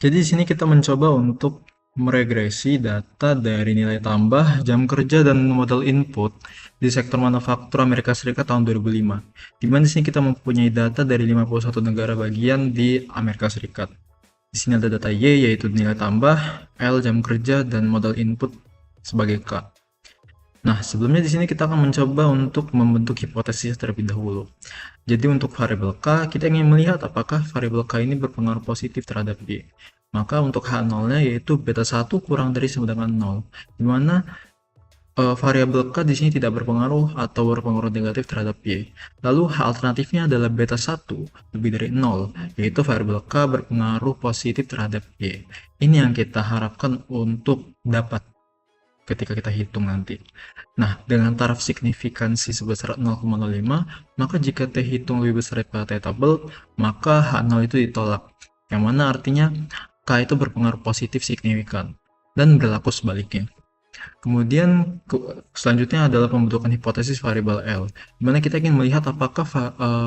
Jadi di sini kita mencoba untuk meregresi data dari nilai tambah, jam kerja, dan modal input di sektor manufaktur Amerika Serikat tahun 2005. Di mana di sini kita mempunyai data dari 51 negara bagian di Amerika Serikat. Di sini ada data Y yaitu nilai tambah, L jam kerja, dan modal input sebagai K. Nah, sebelumnya di sini kita akan mencoba untuk membentuk hipotesis terlebih dahulu. Jadi untuk variabel K, kita ingin melihat apakah variabel K ini berpengaruh positif terhadap Y. Maka untuk H0-nya yaitu beta 1 kurang dari sama dengan 0, di mana variabel K di sini tidak berpengaruh atau berpengaruh negatif terhadap Y. Lalu H alternatifnya adalah beta 1 lebih dari 0, yaitu variabel K berpengaruh positif terhadap Y. Ini yang kita harapkan untuk dapat ketika kita hitung nanti. Nah, dengan taraf signifikansi sebesar 0,05, maka jika T hitung lebih besar daripada T tabel, maka H0 itu ditolak. Yang mana artinya K itu berpengaruh positif signifikan dan berlaku sebaliknya. Kemudian selanjutnya adalah pembentukan hipotesis variabel L, di mana kita ingin melihat apakah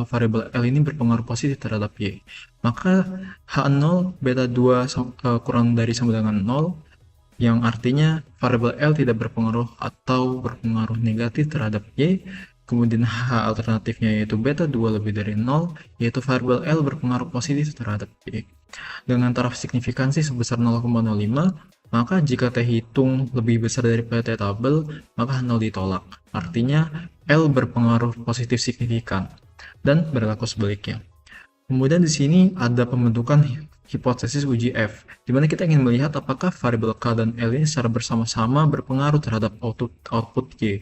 variabel L ini berpengaruh positif terhadap Y. Maka H0 beta 2 kurang dari sama dengan 0, yang artinya variabel L tidak berpengaruh atau berpengaruh negatif terhadap Y. Kemudian H alternatifnya yaitu beta 2 lebih dari 0, yaitu variabel L berpengaruh positif terhadap Y. Dengan taraf signifikansi sebesar 0,05, maka jika T hitung lebih besar daripada T tabel, maka 0 ditolak. Artinya L berpengaruh positif signifikan dan berlaku sebaliknya. Kemudian di sini ada pembentukan hipotesis uji F, di mana kita ingin melihat apakah variabel K dan L ini secara bersama-sama berpengaruh terhadap output Y.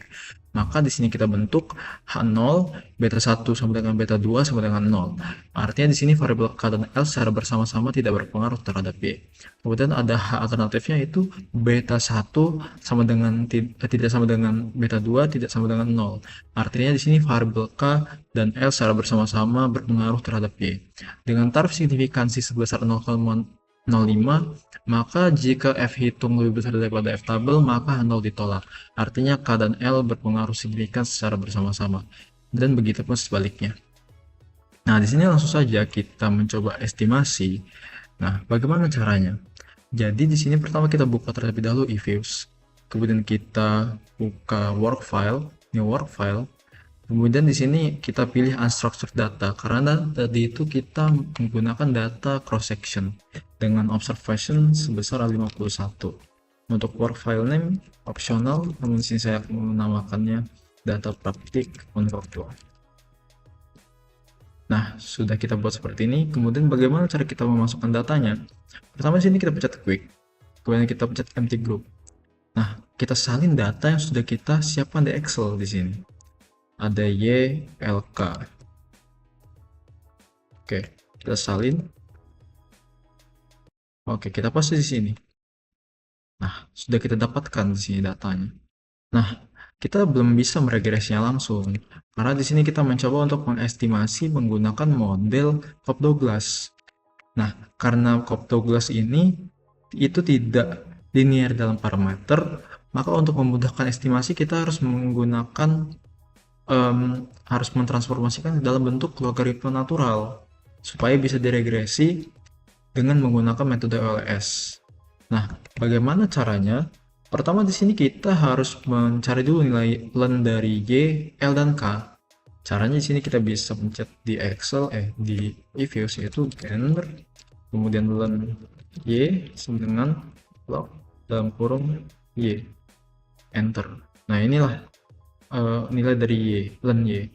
Maka di sini kita bentuk H0, beta 1 sama dengan beta 2 sama dengan 0. Artinya di sini variabel K dan L secara bersama-sama tidak berpengaruh terhadap Y. Kemudian ada H alternatifnya yaitu beta 1 sama dengan tidak sama dengan beta 2, tidak sama dengan 0. Artinya di sini variabel K dan L secara bersama-sama berpengaruh terhadap Y. Dengan taraf signifikansi sebesar 0,05, maka jika F hitung lebih besar daripada F tabel, maka 0 ditolak. Artinya K dan L berpengaruh signifikan secara bersama-sama. Dan begitu pun sebaliknya. Nah, di sini langsung saja kita mencoba estimasi. Nah, bagaimana caranya? Jadi di sini pertama kita buka terlebih dahulu eViews. Kemudian kita buka work file, new work file. Kemudian di sini kita pilih unstructured data karena tadi itu kita menggunakan data cross section dengan observation sebesar 51. Untuk work file name optional, namun sini saya akan menamakannya data praktik konstruktor. Nah, sudah kita buat seperti ini. Kemudian bagaimana cara kita memasukkan datanya? Pertama di sini kita pencet quick, kemudian kita pencet empty group. Nah, kita salin data yang sudah kita siapkan di Excel di sini. Ada Y, LK. Oke, kita salin. Oke, kita paste di sini. Nah, sudah kita dapatkan di sini datanya. Nah, kita belum bisa meregresinya langsung karena di sini kita mencoba untuk mengestimasi menggunakan model Cobb-Douglas. Nah, karena Cobb-Douglas ini itu tidak linear dalam parameter, maka untuk memudahkan estimasi kita harus menggunakan harus mentransformasikan ke dalam bentuk logaritma natural supaya bisa diregresi dengan menggunakan metode LS. Nah, bagaimana caranya? Pertama di sini kita harus mencari dulu nilai len dari Y, L, dan K. Caranya di sini kita bisa pencet di Excel, di eViews yaitu gener, kemudian len Y sama dengan log dalam kurung Y, enter. Nah, inilah nilai dari Y, len Y.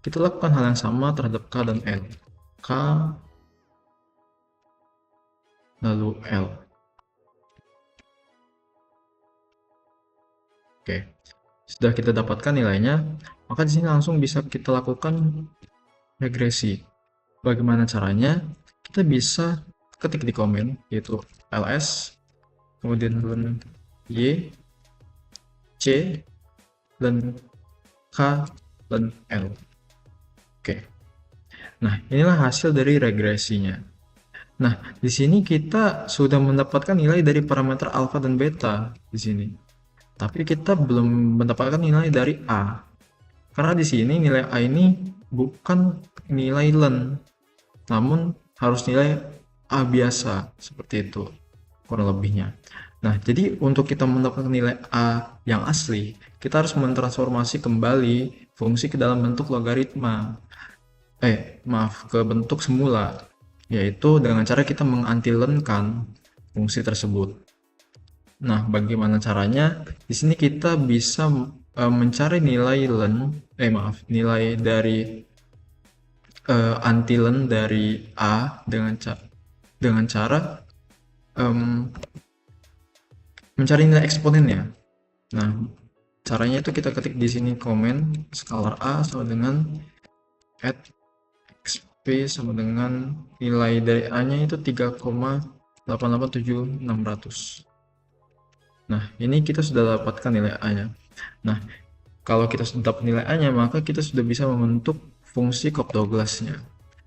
Kita lakukan hal yang sama terhadap K dan L. K lalu L. Oke, sudah kita dapatkan nilainya, maka di sini langsung bisa kita lakukan regresi. Bagaimana caranya? Kita bisa ketik di komen yaitu ls, kemudian len Y, C, dan K, dan L. Oke. Nah, inilah hasil dari regresinya. Nah, di sini kita sudah mendapatkan nilai dari parameter alfa dan beta di sini. Tapi kita belum mendapatkan nilai dari A. Karena di sini nilai A ini bukan nilai len, namun harus nilai A biasa, seperti itu kurang lebihnya. Nah, jadi untuk kita mendapatkan nilai A yang asli, kita harus mentransformasi kembali fungsi ke dalam bentuk logaritma. Maaf, ke bentuk semula, yaitu dengan cara kita mengantilenkan fungsi tersebut. Nah, bagaimana caranya? Di sini kita bisa mencari nilai nilai dari antilen dari A dengan cara em, mencari nilai eksponennya. Nah, caranya itu kita ketik di sini komen skalar A sama dengan add xp sama dengan nilai dari A-nya itu 3,887600. Nah, ini kita sudah dapatkan nilai A-nya. Nah, kalau kita sudah dapat nilai A-nya, maka kita sudah bisa membentuk fungsi Cobb-Douglas-nya.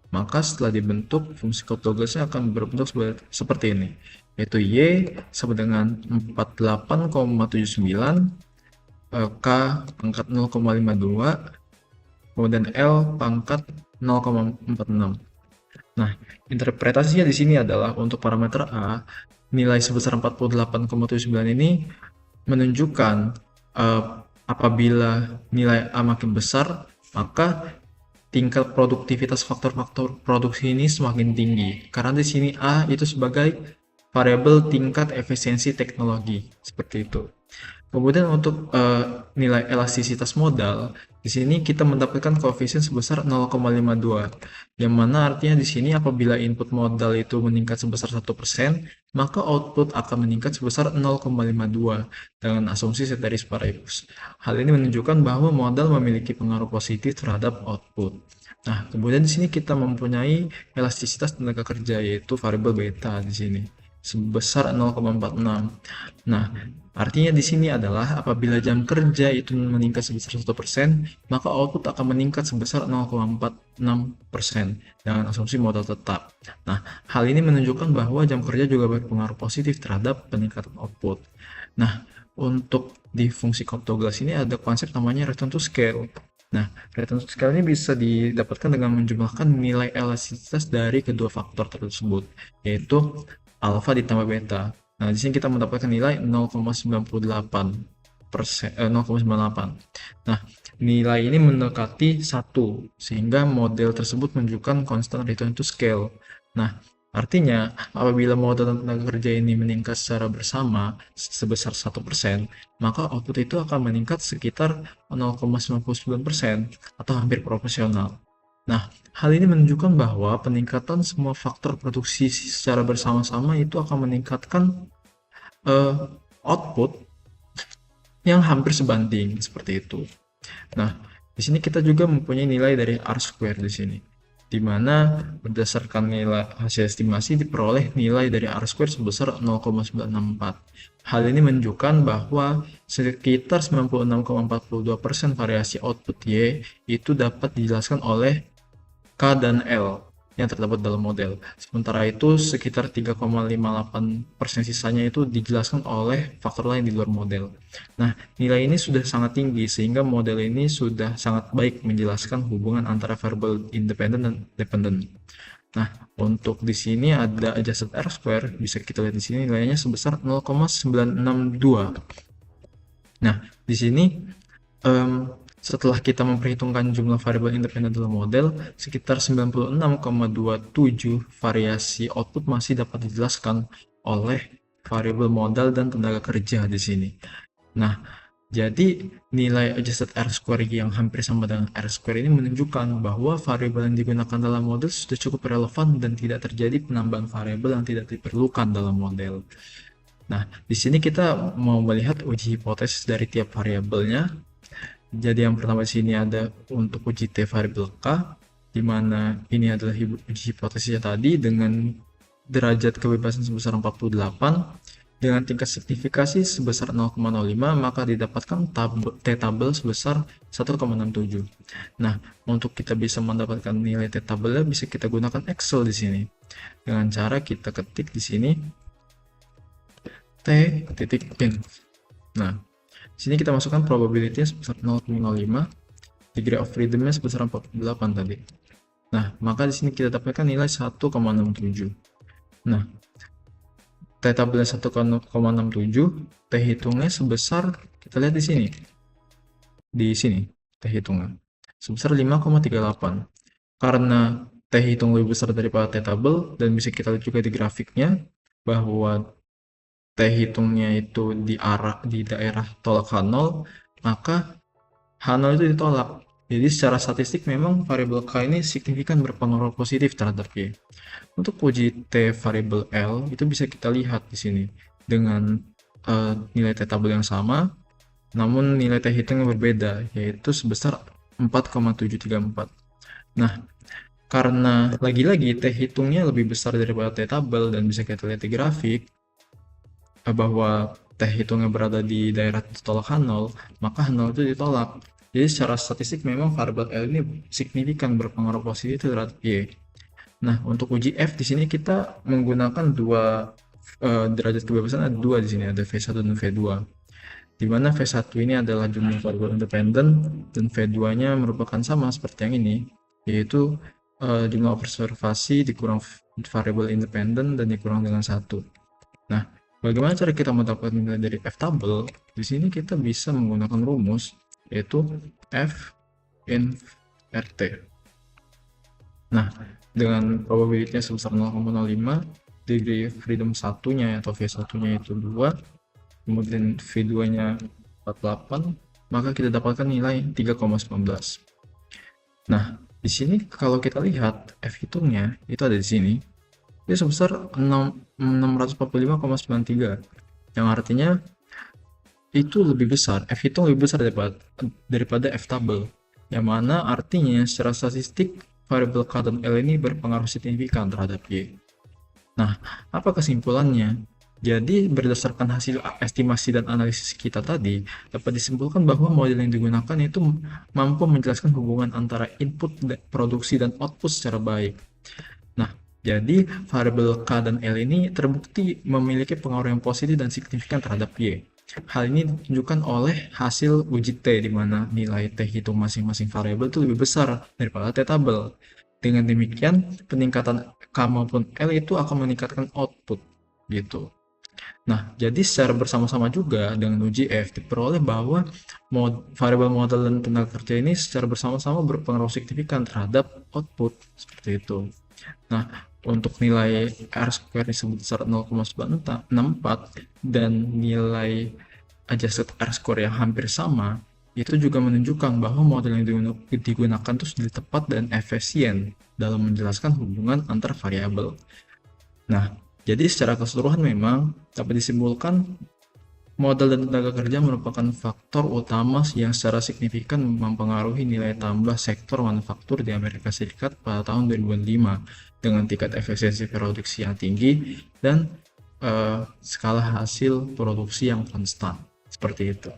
Maka setelah dibentuk, fungsi Cobb-Douglas-nya akan berbentuk seperti ini, yaitu Y sama dengan 48,79, K pangkat 0,52, kemudian L pangkat 0,46. Nah, interpretasinya di sini adalah untuk parameter A, nilai sebesar 48,79 ini menunjukkan apabila nilai A makin besar, maka tingkat produktivitas faktor-faktor produksi ini semakin tinggi. Karena di sini A itu sebagai variabel tingkat efisiensi teknologi, seperti itu. Kemudian untuk nilai elastisitas modal, di sini kita mendapatkan koefisien sebesar 0,52, yang mana artinya di sini apabila input modal itu meningkat sebesar 1%, maka output akan meningkat sebesar 0,52 dengan asumsi ceteris paribus. Hal ini menunjukkan bahwa modal memiliki pengaruh positif terhadap output. Nah, kemudian di sini kita mempunyai elastisitas tenaga kerja, yaitu variabel beta di sini sebesar 0,46. Nah, artinya di sini adalah apabila jam kerja itu meningkat sebesar 1%, maka output akan meningkat sebesar 0,46% dengan asumsi modal tetap. Nah, hal ini menunjukkan bahwa jam kerja juga berpengaruh positif terhadap peningkatan output. Nah, untuk di fungsi Cobb-Douglas ini ada konsep namanya return to scale. Nah, return to scale ini bisa didapatkan dengan menjumlahkan nilai elastisitas dari kedua faktor tersebut, yaitu alfa ditambah beta. Nah, di sini kita mendapatkan nilai 0,98 persen, 0,98. Nah, nilai ini mendekati 1, sehingga model tersebut menunjukkan constant return to scale. Nah, artinya apabila modal dan tenaga kerja ini meningkat secara bersama sebesar 1%, maka output itu akan meningkat sekitar 0,99% atau hampir proporsional. Nah, hal ini menunjukkan bahwa peningkatan semua faktor produksi secara bersama-sama itu akan meningkatkan output yang hampir sebanding seperti itu. Nah, di sini kita juga mempunyai nilai dari R-square di sini, di mana berdasarkan nilai hasil estimasi diperoleh nilai dari R-square sebesar 0,964. Hal ini menunjukkan bahwa sekitar 96,42% variasi output Y itu dapat dijelaskan oleh K dan L yang terdapat dalam model. Sementara itu sekitar 3,58% sisanya itu dijelaskan oleh faktor lain di luar model. Nah, nilai ini sudah sangat tinggi sehingga model ini sudah sangat baik menjelaskan hubungan antara variabel independen dan dependen. Nah, untuk di sini ada adjusted R-square, bisa kita lihat di sini nilainya sebesar 0,962. Nah, di sini setelah kita memperhitungkan jumlah variabel independen dalam model, sekitar 96,27 variasi output masih dapat dijelaskan oleh variabel modal dan tenaga kerja di sini. Nah, jadi nilai adjusted R-square yang hampir sama dengan R-square ini menunjukkan bahwa variabel yang digunakan dalam model sudah cukup relevan dan tidak terjadi penambahan variabel yang tidak diperlukan dalam model. Nah, di sini kita mau melihat uji hipotesis dari tiap variabelnya. Jadi yang pertama di sini ada untuk uji T variabel K, di mana ini adalah uji hipotesisnya tadi dengan derajat kebebasan sebesar 48, dengan tingkat signifikasi sebesar 0,05, maka didapatkan T-tabel sebesar 1,67. Nah, untuk kita bisa mendapatkan nilai T-tabelnya bisa kita gunakan Excel di sini. Dengan cara kita ketik di sini T.pin. Nah, di sini kita masukkan probability sebesar 0,05, degree of freedom-nya sebesar 48 tadi. Nah, maka di sini kita dapatkan nilai 1,67. Nah, T tabelnya 1,67, T hitungnya sebesar, kita lihat di sini, T hitungnya sebesar 5,38. Karena T hitung lebih besar daripada T tabel, dan bisa kita lihat juga di grafiknya bahwa T hitungnya itu di daerah tolak H0, maka H0 itu ditolak. Jadi secara statistik memang variabel K ini signifikan berpengaruh positif terhadap Y. Untuk uji T variabel L itu bisa kita lihat di sini dengan nilai T tabel yang sama, namun nilai T hitung yang berbeda, yaitu sebesar 4,734. Nah, karena lagi-lagi T hitungnya lebih besar daripada T tabel dan bisa kita lihat di grafik bahwa T hitungnya berada di daerah tolak H0, maka H0 itu ditolak. Jadi secara statistik memang variabel L ini signifikan berpengaruh positif terhadap Y. Nah, untuk uji F di sini kita menggunakan dua derajat kebebasan, ada dua di sini, ada V1 dan V2. Di mana V1 ini adalah jumlah variabel independen dan V2-nya merupakan sama seperti yang ini, yaitu jumlah observasi dikurang variabel independen dan dikurang dengan 1. Nah, bagaimana cara kita mendapatkan nilai dari F tabel? Di sini kita bisa menggunakan rumus, yaitu F in RT. Nah, dengan probability-nya sebesar 0,05, degree freedom satunya atau V1-nya itu 2, kemudian V2-nya 48, maka kita dapatkan nilai 3,19. Nah, di sini kalau kita lihat F hitungnya itu ada di sini, dia sebesar 645,93, yang artinya itu lebih besar, F hitung lebih besar daripada F tabel, yang mana artinya secara statistik variabel K dan L ini berpengaruh signifikan terhadap Y. Nah, apa kesimpulannya? Jadi, berdasarkan hasil estimasi dan analisis kita tadi, dapat disimpulkan bahwa model yang digunakan itu mampu menjelaskan hubungan antara input produksi dan output secara baik. Nah, jadi variabel K dan L ini terbukti memiliki pengaruh yang positif dan signifikan terhadap Y. Hal ini ditunjukkan oleh hasil uji T, di mana nilai T hitung masing-masing variabel itu lebih besar daripada T tabel. Dengan demikian, peningkatan K maupun L itu akan meningkatkan output, gitu. Nah, jadi secara bersama-sama juga dengan uji F diperoleh bahwa variabel modal dan tenaga kerja ini secara bersama-sama berpengaruh signifikan terhadap output, seperti itu. Nah, untuk nilai R-square sebesar 0,964 dan nilai adjusted R-square yang hampir sama, itu juga menunjukkan bahwa model yang digunakan itu sudah tepat dan efisien dalam menjelaskan hubungan antar variabel. Nah, jadi secara keseluruhan memang dapat disimpulkan modal dan tenaga kerja merupakan faktor utama yang secara signifikan mempengaruhi nilai tambah sektor manufaktur di Amerika Serikat pada tahun 2005 dengan tingkat efisiensi produksi yang tinggi dan skala hasil produksi yang konstan. Seperti itu.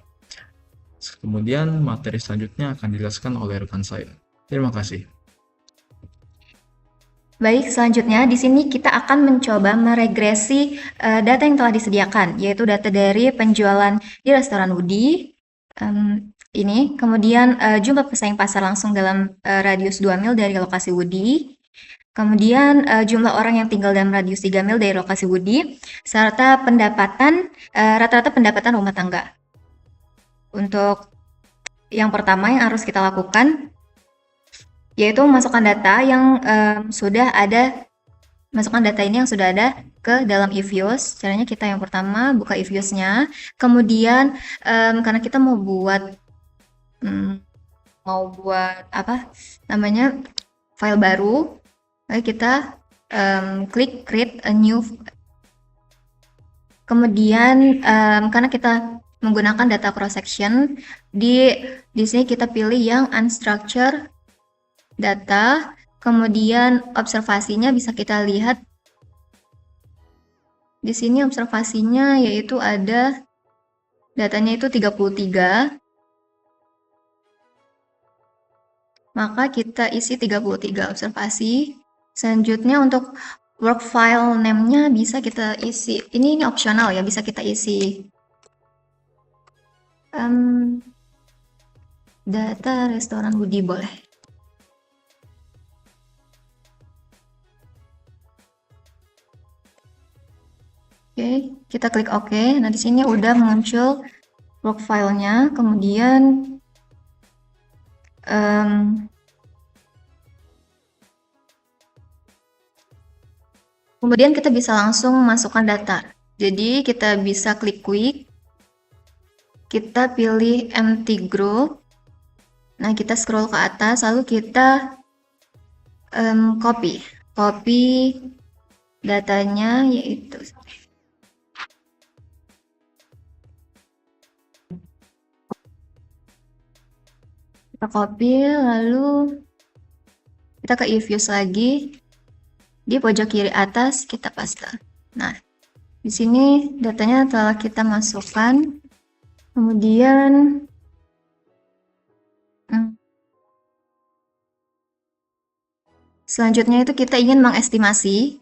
Kemudian materi selanjutnya akan dijelaskan oleh rekan saya. Terima kasih. Baik, selanjutnya di sini kita akan mencoba meregresi data yang telah disediakan, yaitu data dari penjualan di restoran Woody. Ini, kemudian jumlah pesaing pasar langsung dalam radius 2 mil dari lokasi Woody. Kemudian jumlah orang yang tinggal dalam radius 3 mil dari lokasi Woody, serta rata-rata pendapatan rumah tangga. Untuk yang pertama yang harus kita lakukan, yaitu masukkan data yang masukkan data ini yang sudah ada ke dalam EViews. Caranya kita yang pertama buka EViews-nya, kemudian karena kita mau buat file baru, lalu kita klik create a new. Kemudian karena kita menggunakan data cross section, di sini kita pilih yang unstructured data, kemudian observasinya bisa kita lihat di sini. Observasinya yaitu ada datanya itu 33, maka kita isi 33 observasi. Selanjutnya untuk work file name-nya bisa kita isi, ini opsional ya, bisa kita isi data restoran Woody, boleh. kita klik OK. Nah, di sini udah muncul profilnya, kemudian kita bisa langsung masukkan data. Jadi kita bisa klik quick, kita pilih empty group. Nah, kita scroll ke atas, lalu kita copy datanya, yaitu kita copy, lalu kita ke eViews lagi, di pojok kiri atas kita paste. Nah, di sini datanya telah kita masukkan, kemudian selanjutnya itu kita ingin mengestimasi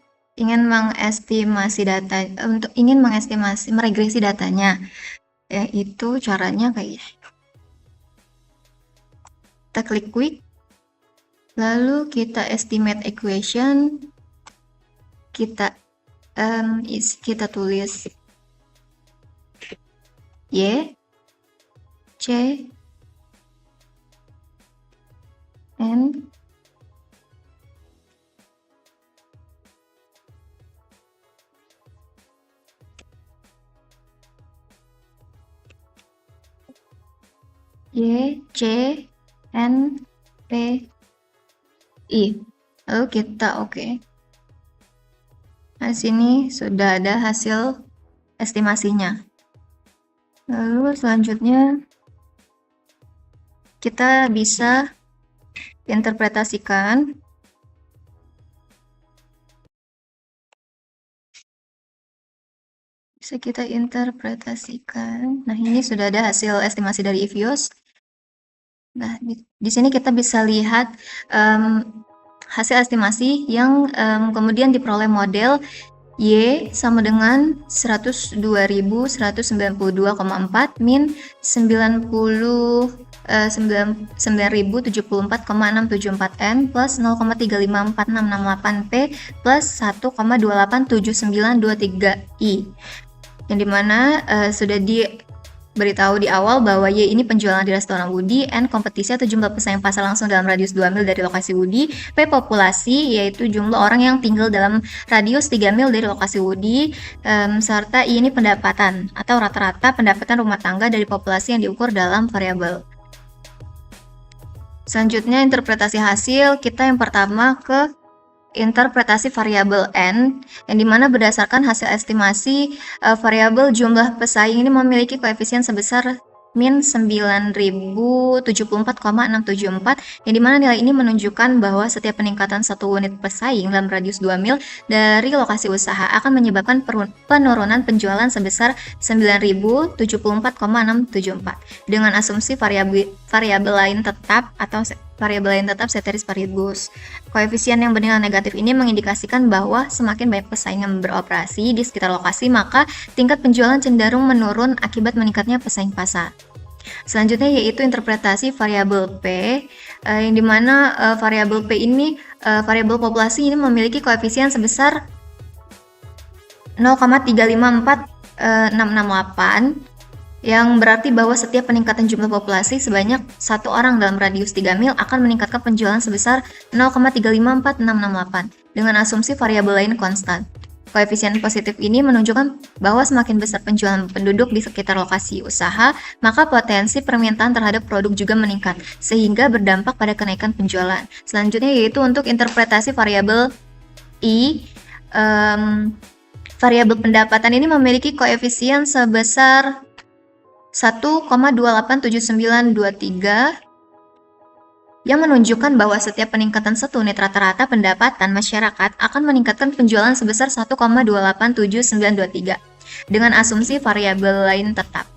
data, meregresi datanya, yaitu caranya kayak kita klik quick, lalu kita estimate equation, kita tulis Y, C, N, Y, C, N, P, I. Lalu kita oke. Nah, sini sudah ada hasil estimasinya. Lalu selanjutnya kita bisa interpretasikan. Nah, ini sudah ada hasil estimasi dari eViews. Nah, di sini kita bisa lihat hasil estimasi yang kemudian diperoleh model Y sama dengan 102.192,4 min 9.074,674 N plus 0,354668 P plus 1,287923 I, yang dimana sudah diberitahu di awal bahwa Y ini penjualan di restoran Woody, N kompetisi atau jumlah pesaing pasar langsung dalam radius 2 mil dari lokasi Woody, P populasi yaitu jumlah orang yang tinggal dalam radius 3 mil dari lokasi Woody, serta I ini pendapatan atau rata-rata pendapatan rumah tangga dari populasi yang diukur dalam variabel. Selanjutnya interpretasi hasil, kita yang pertama ke interpretasi variabel N, yang dimana berdasarkan hasil estimasi variabel jumlah pesaing ini memiliki koefisien sebesar min 9.074,674, yang dimana nilai ini menunjukkan bahwa setiap peningkatan 1 unit pesaing dalam radius 2 mil dari lokasi usaha akan menyebabkan penurunan penjualan sebesar 9.074,674 dengan asumsi variabel lain tetap atau ceteris paribus. Koefisien yang bernilai negatif ini mengindikasikan bahwa semakin banyak pesaing yang beroperasi di sekitar lokasi, maka tingkat penjualan cenderung menurun akibat meningkatnya pesaing pasar. Selanjutnya yaitu interpretasi variabel P, yang dimana variabel P ini, variabel populasi ini memiliki koefisien sebesar 0,354668, yang berarti bahwa setiap peningkatan jumlah populasi sebanyak 1 orang dalam radius 3 mil akan meningkatkan penjualan sebesar 0,354668 dengan asumsi variabel lain konstan. Koefisien positif ini menunjukkan bahwa semakin besar penjualan penduduk di sekitar lokasi usaha, maka potensi permintaan terhadap produk juga meningkat, sehingga berdampak pada kenaikan penjualan. Selanjutnya yaitu untuk interpretasi variabel I, variabel pendapatan ini memiliki koefisien sebesar 1,287923, yang menunjukkan bahwa setiap peningkatan 1 unit rata-rata pendapatan masyarakat akan meningkatkan penjualan sebesar 1,287923 dengan asumsi variabel lain tetap.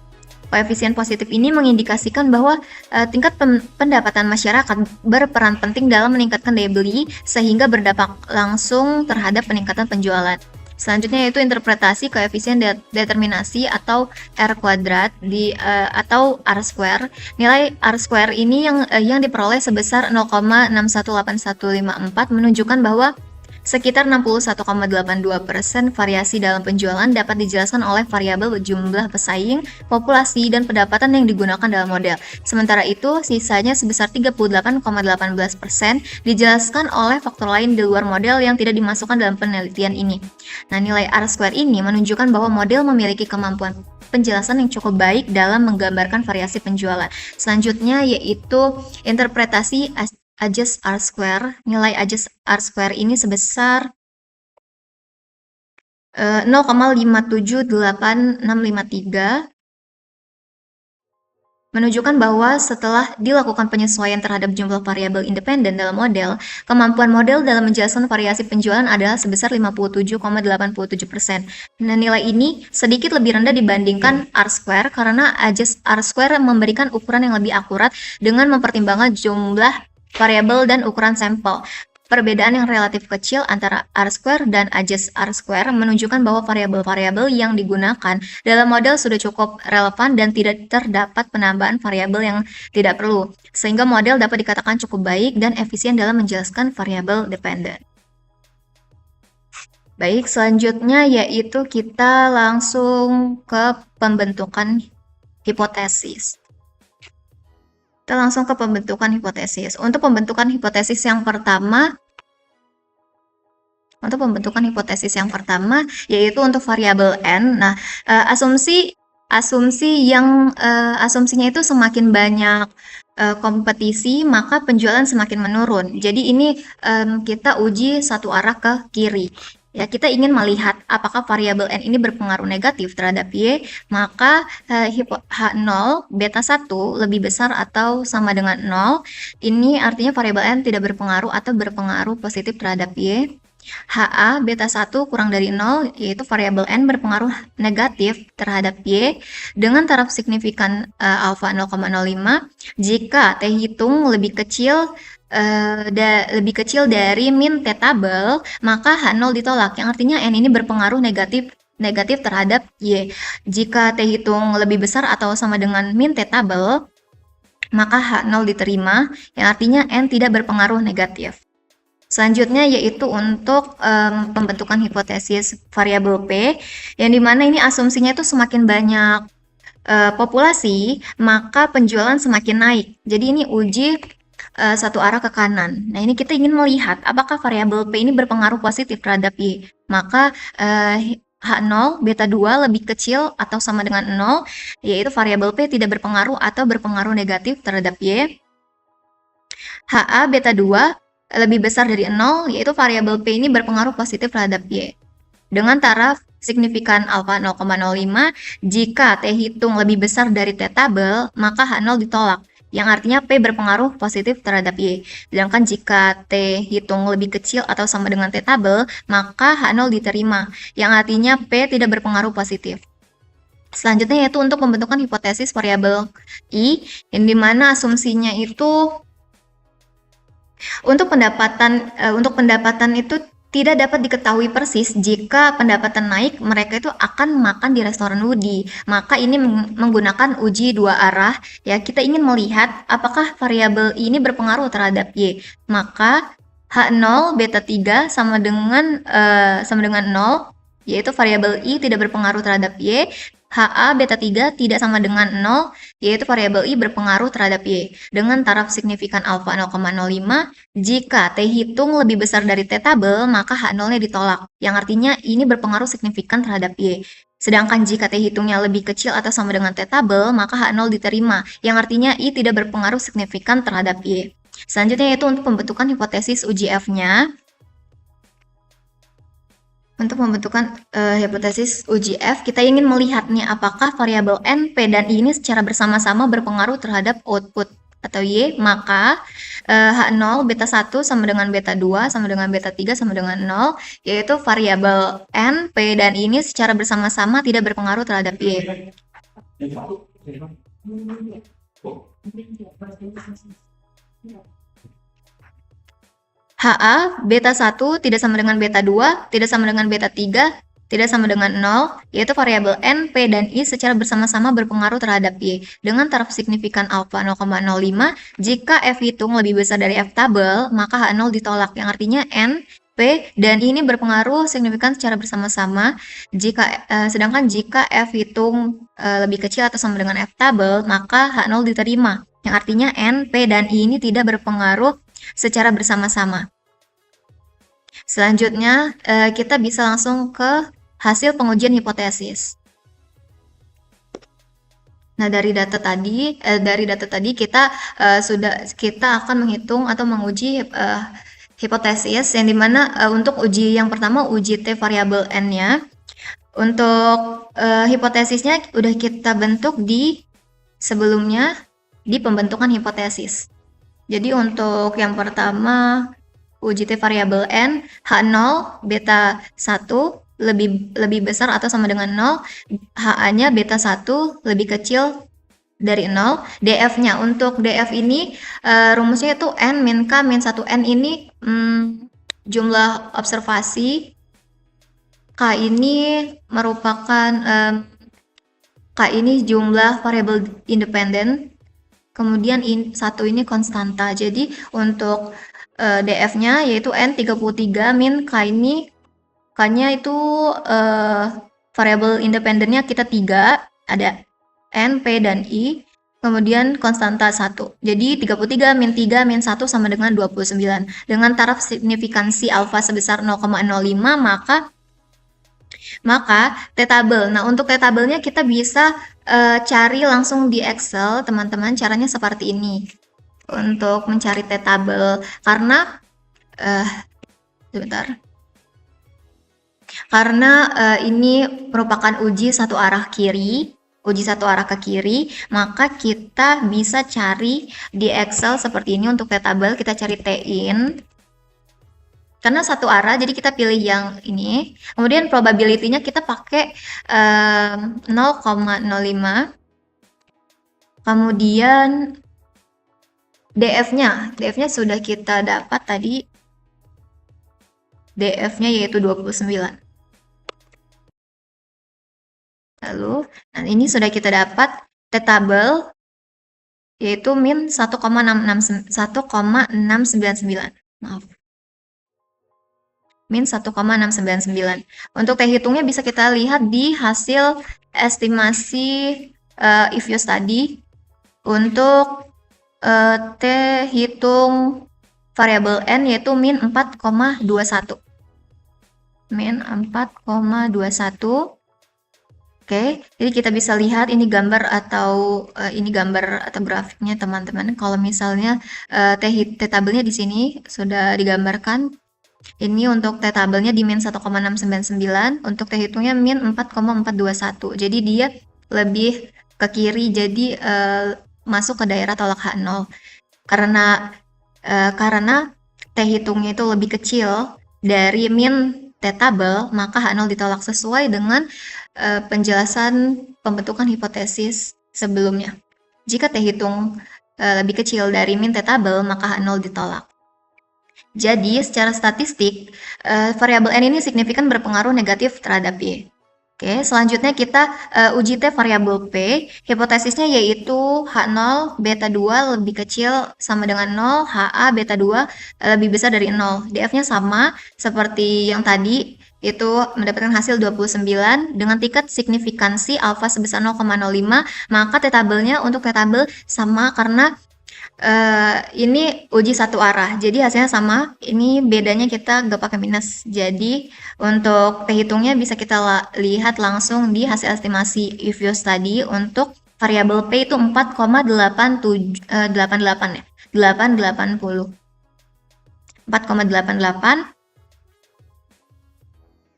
Koefisien positif ini mengindikasikan bahwa tingkat pendapatan masyarakat berperan penting dalam meningkatkan daya beli sehingga berdampak langsung terhadap peningkatan penjualan. Selanjutnya yaitu interpretasi koefisien determinasi atau R kuadrat atau R square. Nilai R square ini yang diperoleh sebesar 0,618154 menunjukkan bahwa Sekitar 61,82% variasi dalam penjualan dapat dijelaskan oleh variabel jumlah pesaing, populasi, dan pendapatan yang digunakan dalam model. Sementara itu, sisanya sebesar 38,18% dijelaskan oleh faktor lain di luar model yang tidak dimasukkan dalam penelitian ini. Nah, nilai R-square ini menunjukkan bahwa model memiliki kemampuan penjelasan yang cukup baik dalam menggambarkan variasi penjualan. Selanjutnya yaitu interpretasi adjust R-square. Nilai adjust R-square ini sebesar 0,578653, menunjukkan bahwa setelah dilakukan penyesuaian terhadap jumlah variabel independen dalam model, kemampuan model dalam menjelaskan variasi penjualan adalah sebesar 57,87%. Nah, nilai ini sedikit lebih rendah dibandingkan R-square karena adjust R-square memberikan ukuran yang lebih akurat dengan mempertimbangkan jumlah variabel dan ukuran sampel. Perbedaan yang relatif kecil antara R-square dan adjust R-square menunjukkan bahwa variabel-variabel yang digunakan dalam model sudah cukup relevan dan tidak terdapat penambahan variabel yang tidak perlu, sehingga model dapat dikatakan cukup baik dan efisien dalam menjelaskan variabel dependen. Baik, selanjutnya yaitu kita langsung ke pembentukan hipotesis. Kita langsung ke pembentukan hipotesis. Untuk pembentukan hipotesis yang pertama, yaitu untuk variabel n. Nah, asumsinya itu semakin banyak kompetisi, maka penjualan semakin menurun. Jadi ini kita uji satu arah ke kiri. Ya, kita ingin melihat apakah variabel n ini berpengaruh negatif terhadap y, maka H0 beta 1 lebih besar atau sama dengan 0. Ini artinya variabel n tidak berpengaruh atau berpengaruh positif terhadap y. HA beta 1 kurang dari 0, yaitu variabel n berpengaruh negatif terhadap y dengan taraf signifikan alfa 0,05 jika T hitung lebih kecil dari min T tabel, maka H0 ditolak, yang artinya n ini berpengaruh negatif terhadap y. Jika T hitung lebih besar atau sama dengan min T tabel, maka H0 diterima, yang artinya n tidak berpengaruh negatif. Selanjutnya yaitu untuk pembentukan hipotesis variabel P, yang dimana ini asumsinya itu semakin banyak populasi, maka penjualan semakin naik. Jadi ini uji satu arah ke kanan. Nah, ini kita ingin melihat apakah variabel P ini berpengaruh positif terhadap Y. Maka H0 beta 2 lebih kecil atau sama dengan 0, yaitu variabel P tidak berpengaruh atau berpengaruh negatif terhadap Y. HA beta 2 lebih besar dari 0, yaitu variabel P ini berpengaruh positif terhadap Y. Dengan taraf signifikan alfa 0,05, jika T hitung lebih besar dari T tabel, maka H0 ditolak, yang artinya P berpengaruh positif terhadap Y. Sedangkan jika T hitung lebih kecil atau sama dengan T tabel, maka H0 diterima, yang artinya P tidak berpengaruh positif. Selanjutnya yaitu untuk pembentukan hipotesis variabel I, yang dimana asumsinya itu untuk pendapatan itu tidak dapat diketahui persis jika pendapatan naik, mereka itu akan makan di restoran Woody. Maka ini menggunakan uji dua arah. Ya, kita ingin melihat apakah variabel ini berpengaruh terhadap Y. Maka H0 beta 3 sama dengan 0, yaitu variabel I tidak berpengaruh terhadap Y. HA beta 3 tidak sama dengan 0, yaitu variabel I berpengaruh terhadap Y. Dengan taraf signifikan alfa 0,05, jika T hitung lebih besar dari T tabel, maka H0-nya ditolak, yang artinya ini berpengaruh signifikan terhadap Y. Sedangkan jika T hitungnya lebih kecil atau sama dengan T tabel, maka H0 diterima, yang artinya I tidak berpengaruh signifikan terhadap Y. Selanjutnya yaitu untuk pembentukan hipotesis uji F-nya. Untuk pembentukan hipotesis uji F, kita ingin melihat nih apakah variabel N, P, dan I ini secara bersama-sama berpengaruh terhadap output atau Y, maka H0 beta 1 sama dengan beta 2 sama dengan beta 3 sama dengan 0, yaitu variabel N, P, dan I ini secara bersama-sama tidak berpengaruh terhadap Y. HA beta 1 tidak sama dengan beta 2, tidak sama dengan beta 3, tidak sama dengan 0, yaitu variabel N, P, dan I secara bersama-sama berpengaruh terhadap Y. Dengan taraf signifikan alfa 0,05, jika F hitung lebih besar dari F tabel, maka H0 ditolak, yang artinya N, P, P dan I ini berpengaruh signifikan secara bersama-sama. Sedangkan jika F hitung lebih kecil atau sama dengan F tabel, maka H0 diterima. Yang artinya N, P, dan I ini tidak berpengaruh secara bersama-sama. Selanjutnya, kita bisa langsung ke hasil pengujian hipotesis. Nah, dari data tadi kita akan menghitung atau menguji hipotesis yang dimana untuk uji yang pertama uji T variabel N-nya. Untuk hipotesisnya udah kita bentuk di sebelumnya di pembentukan hipotesis. Jadi untuk yang pertama uji T variabel N, H0 beta 1 lebih besar atau sama dengan 0, HA-nya beta 1 lebih kecil dari 0. DF-nya, untuk DF ini rumusnya itu N min K min 1N ini jumlah observasi, K ini merupakan K ini jumlah variabel independen, kemudian 1 ini konstanta. Jadi untuk DF-nya yaitu N 33 min K-nya itu variabel independennya kita 3, ada N, P, dan I, kemudian konstanta 1. Jadi 33 min 3 min 1 sama dengan 29. Dengan taraf signifikansi alfa sebesar 0,05 maka T-tabel. Nah, untuk T-tabelnya kita bisa cari langsung di Excel, teman-teman. Caranya seperti ini. Untuk mencari T-tabel, karena ini merupakan uji satu arah ke kiri, maka kita bisa cari di Excel seperti ini. Untuk T-tabel kita cari T-in, karena satu arah jadi kita pilih yang ini. Kemudian probability-nya kita pakai 0,05. Kemudian DF-nya sudah kita dapat tadi, DF-nya yaitu 29. Lalu, nah ini sudah kita dapat T-tabel yaitu min 1,699. Maaf. Min 1,699. Untuk T hitungnya bisa kita lihat di hasil estimasi if use tadi. Untuk T hitung variabel N yaitu min 4,21. Min 4,21. Oke, jadi kita bisa lihat ini gambar atau grafiknya, teman-teman. Kalau misalnya T-tabelnya di sini sudah digambarkan. Ini untuk T-tabelnya di min 1,699, untuk T hitungnya min 4,421. Jadi dia lebih ke kiri, jadi masuk ke daerah tolak H0. Karena T hitungnya itu lebih kecil dari min T-tabel, maka H0 ditolak sesuai dengan penjelasan pembentukan hipotesis sebelumnya. Jika T hitung lebih kecil dari min T-tabel, maka H0 ditolak. Jadi, secara statistik, variabel N ini signifikan berpengaruh negatif terhadap Y. Oke, selanjutnya kita uji T variabel P. Hipotesisnya yaitu H0 beta 2 lebih kecil sama dengan 0, HA beta 2 lebih besar dari 0. DF-nya sama seperti yang tadi, itu mendapatkan hasil 29 dengan tingkat signifikansi alfa sebesar 0,05, maka T-tabelnya untuk T-tabel sama karena ini uji satu arah, jadi hasilnya sama. Ini bedanya kita nggak pakai minus. Jadi untuk T hitungnya bisa kita lihat langsung di hasil estimasi if use tadi. Untuk variabel P itu 4,88 ya, 880. 4,88.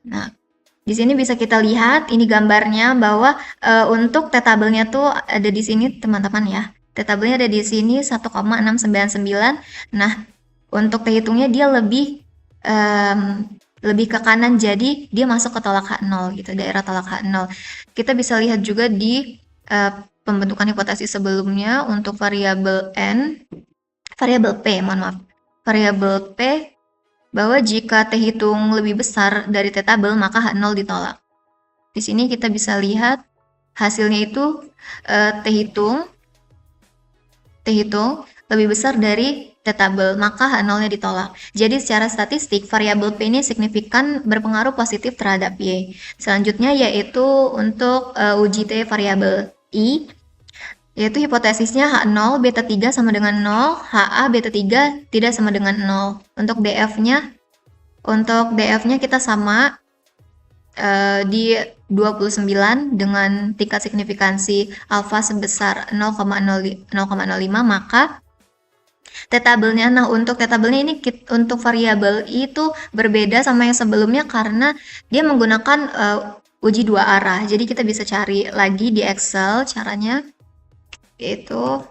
Nah, di sini bisa kita lihat ini gambarnya bahwa untuk T-tabelnya tuh ada di sini, teman-teman ya. T-tabelnya ada di sini 1,699. Nah, untuk T hitungnya dia lebih ke kanan, jadi dia masuk ke tolak H0 gitu, daerah tolak H0. Kita bisa lihat juga di pembentukan hipotesis sebelumnya untuk variabel P, bahwa jika T hitung lebih besar dari T-tabel maka H0 ditolak. Di sini kita bisa lihat hasilnya itu T hitung lebih besar dari T-tabel, maka H0-nya ditolak. Jadi secara statistik, variabel P ini signifikan berpengaruh positif terhadap Y. Selanjutnya yaitu untuk uji T variabel I, yaitu hipotesisnya H0 beta 3 sama dengan 0, HA beta 3 tidak sama dengan 0. Untuk DF-nya kita sama di 29 dengan tingkat signifikansi alfa sebesar 0,05, maka T-tabelnya. Nah, untuk T-tabelnya ini untuk variabel I itu berbeda sama yang sebelumnya karena dia menggunakan uji dua arah. Jadi kita bisa cari lagi di Excel caranya, yaitu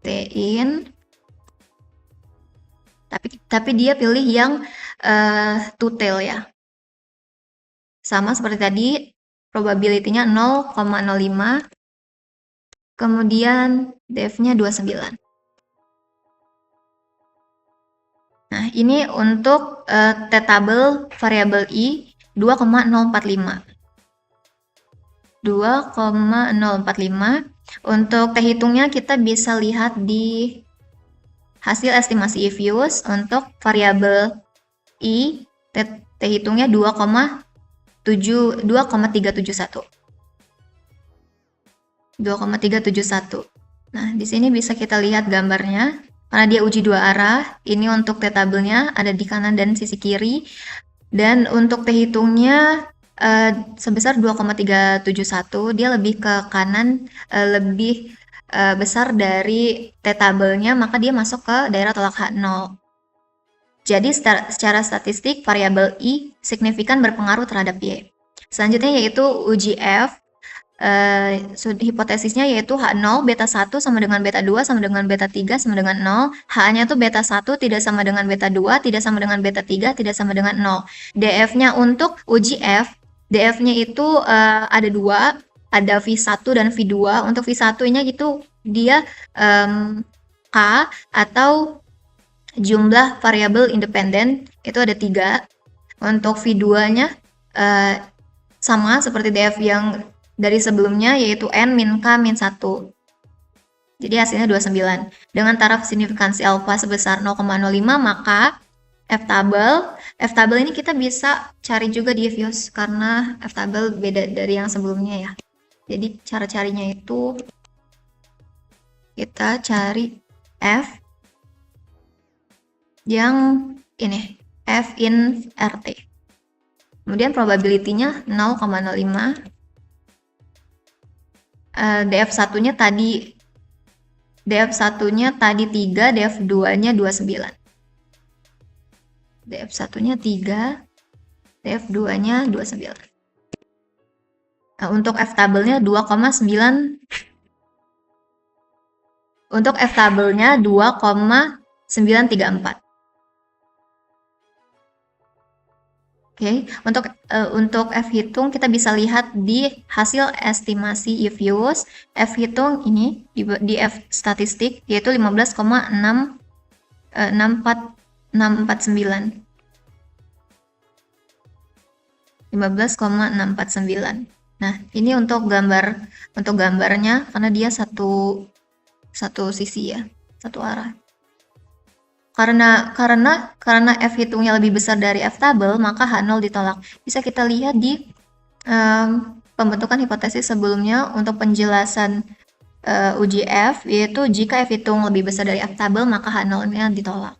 T-in, tapi dia pilih yang two-tail ya. Sama seperti tadi, probability-nya 0,05, kemudian def-nya 29. Nah, ini untuk T-tabel variabel I 2,045. 2,045. Untuk T-hitungnya kita bisa lihat di hasil estimasi if-use. Untuk variabel I, T-hitungnya 2,371. 2,371. Nah, di sini bisa kita lihat gambarnya. Karena dia uji dua arah, ini untuk T-tabelnya ada di kanan dan sisi kiri. Dan untuk T-hitungnya sebesar 2,371, dia lebih ke kanan, lebih besar dari T-tabelnya, maka dia masuk ke daerah tolak H0. Jadi secara statistik, variabel I signifikan berpengaruh terhadap Y. Selanjutnya yaitu uji F. Hipotesisnya yaitu H0 beta 1 sama dengan beta 2 sama dengan beta 3 sama dengan 0. H-nya tuh beta 1 tidak sama dengan beta 2, tidak sama dengan beta 3, tidak sama dengan 0. DF-nya untuk uji F, DF-nya itu ada dua, ada V1 dan V2. Untuk V1-nya itu dia K atau jumlah variabel independen, itu ada 3. Untuk V2-nya sama seperti DF yang dari sebelumnya, yaitu N min K min 1. Jadi hasilnya 29. Dengan taraf signifikansi alfa sebesar 0,05, maka F-tabel ini kita bisa cari juga di if-use, karena F-tabel beda dari yang sebelumnya ya. Jadi cara carinya itu kita cari F yang ini, F in RT. Kemudian probability-nya 0,05. DF1-nya tadi 3, DF2-nya 29. DF1-nya 3, DF2-nya 29. Untuk F-tabelnya 2,9. Untuk F-tabelnya 2,934. Oke, untuk F-hitung kita bisa lihat di hasil estimasi if-use. F-hitung ini di F statistik yaitu 15,649. Nah, ini untuk gambarnya karena dia satu sisi ya, satu arah. Karena F hitungnya lebih besar dari F-tabel, maka H0 ditolak. Bisa kita lihat di pembentukan hipotesis sebelumnya untuk penjelasan uji F, yaitu jika F hitung lebih besar dari F-tabel, maka H0-nya ditolak.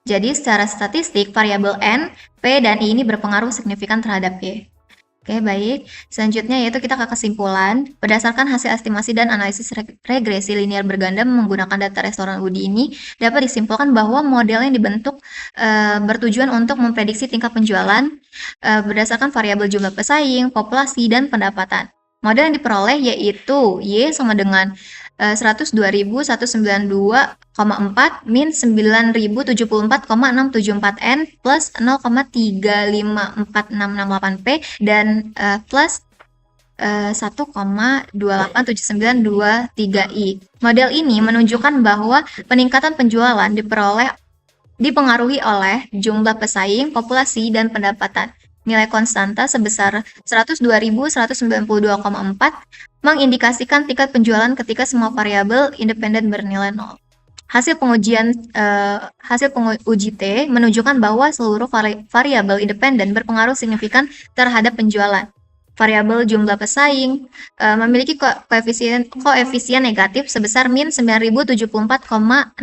Jadi secara statistik, variabel N, P, dan I ini berpengaruh signifikan terhadap Y. Oke, baik. Selanjutnya yaitu kita ke kesimpulan. Berdasarkan hasil estimasi dan analisis regresi linear berganda menggunakan data restoran UDI ini, dapat disimpulkan bahwa model yang dibentuk bertujuan untuk memprediksi tingkat penjualan berdasarkan variabel jumlah pesaing, populasi, dan pendapatan. Model yang diperoleh yaitu Y sama dengan 102.192,4 min 9.074,674 N plus 0,35468 P dan plus 1,287923 I. Model ini menunjukkan bahwa peningkatan penjualan dipengaruhi oleh jumlah pesaing, populasi, dan pendapatan. nilai konstanta sebesar 102.192,4 mengindikasikan tingkat penjualan ketika semua variabel independen bernilai 0. Hasil uji T menunjukkan bahwa seluruh variabel independen berpengaruh signifikan terhadap penjualan. Variabel jumlah pesaing memiliki koefisien negatif sebesar min 9074,674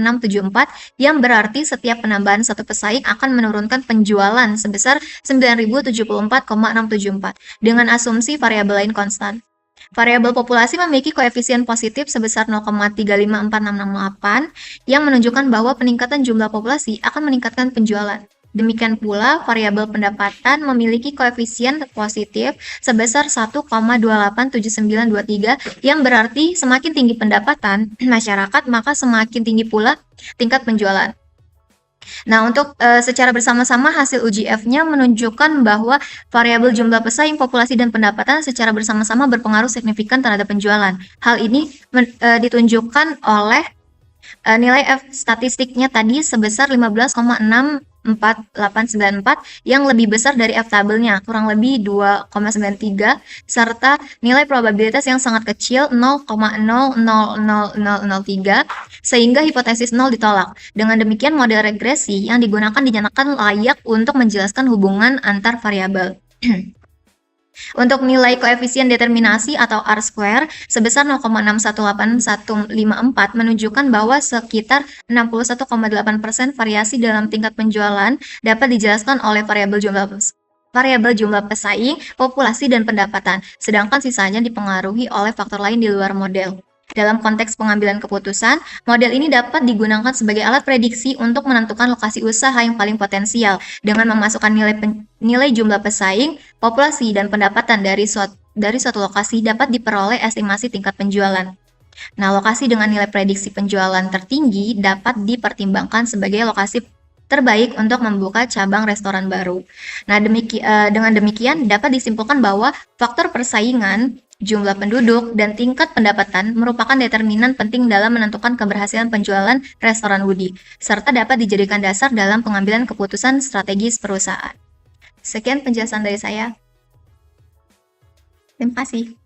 yang berarti setiap penambahan satu pesaing akan menurunkan penjualan sebesar 9074,674 dengan asumsi variabel lain konstan. Variabel populasi memiliki koefisien positif sebesar 0,354668 yang menunjukkan bahwa peningkatan jumlah populasi akan meningkatkan penjualan. Demikian pula, variabel pendapatan memiliki koefisien positif sebesar 1,287923 yang berarti semakin tinggi pendapatan masyarakat, maka semakin tinggi pula tingkat penjualan. Nah, untuk secara bersama-sama hasil uji F-nya menunjukkan bahwa variabel jumlah pesaing, populasi, dan pendapatan secara bersama-sama berpengaruh signifikan terhadap penjualan. Hal ini ditunjukkan oleh nilai F statistiknya tadi sebesar 15,64894 yang lebih besar dari F tabelnya, kurang lebih 2,93, serta nilai probabilitas yang sangat kecil 0,000003, sehingga hipotesis 0 ditolak. Dengan demikian, model regresi yang digunakan dinyatakan layak untuk menjelaskan hubungan antar variabel. Untuk nilai koefisien determinasi atau R-square sebesar 0,618154 menunjukkan bahwa sekitar 61,8% variasi dalam tingkat penjualan dapat dijelaskan oleh variabel jumlah pesaing, populasi, dan pendapatan, sedangkan sisanya dipengaruhi oleh faktor lain di luar model. Dalam konteks pengambilan keputusan, model ini dapat digunakan sebagai alat prediksi untuk menentukan lokasi usaha yang paling potensial dengan memasukkan nilai jumlah pesaing, populasi, dan pendapatan dari suatu lokasi dapat diperoleh estimasi tingkat penjualan. Nah, lokasi dengan nilai prediksi penjualan tertinggi dapat dipertimbangkan sebagai lokasi terbaik untuk membuka cabang restoran baru. Nah, dengan demikian dapat disimpulkan bahwa faktor persaingan, jumlah penduduk, dan tingkat pendapatan merupakan determinan penting dalam menentukan keberhasilan penjualan restoran Woody, serta dapat dijadikan dasar dalam pengambilan keputusan strategis perusahaan. Sekian penjelasan dari saya. Terima kasih.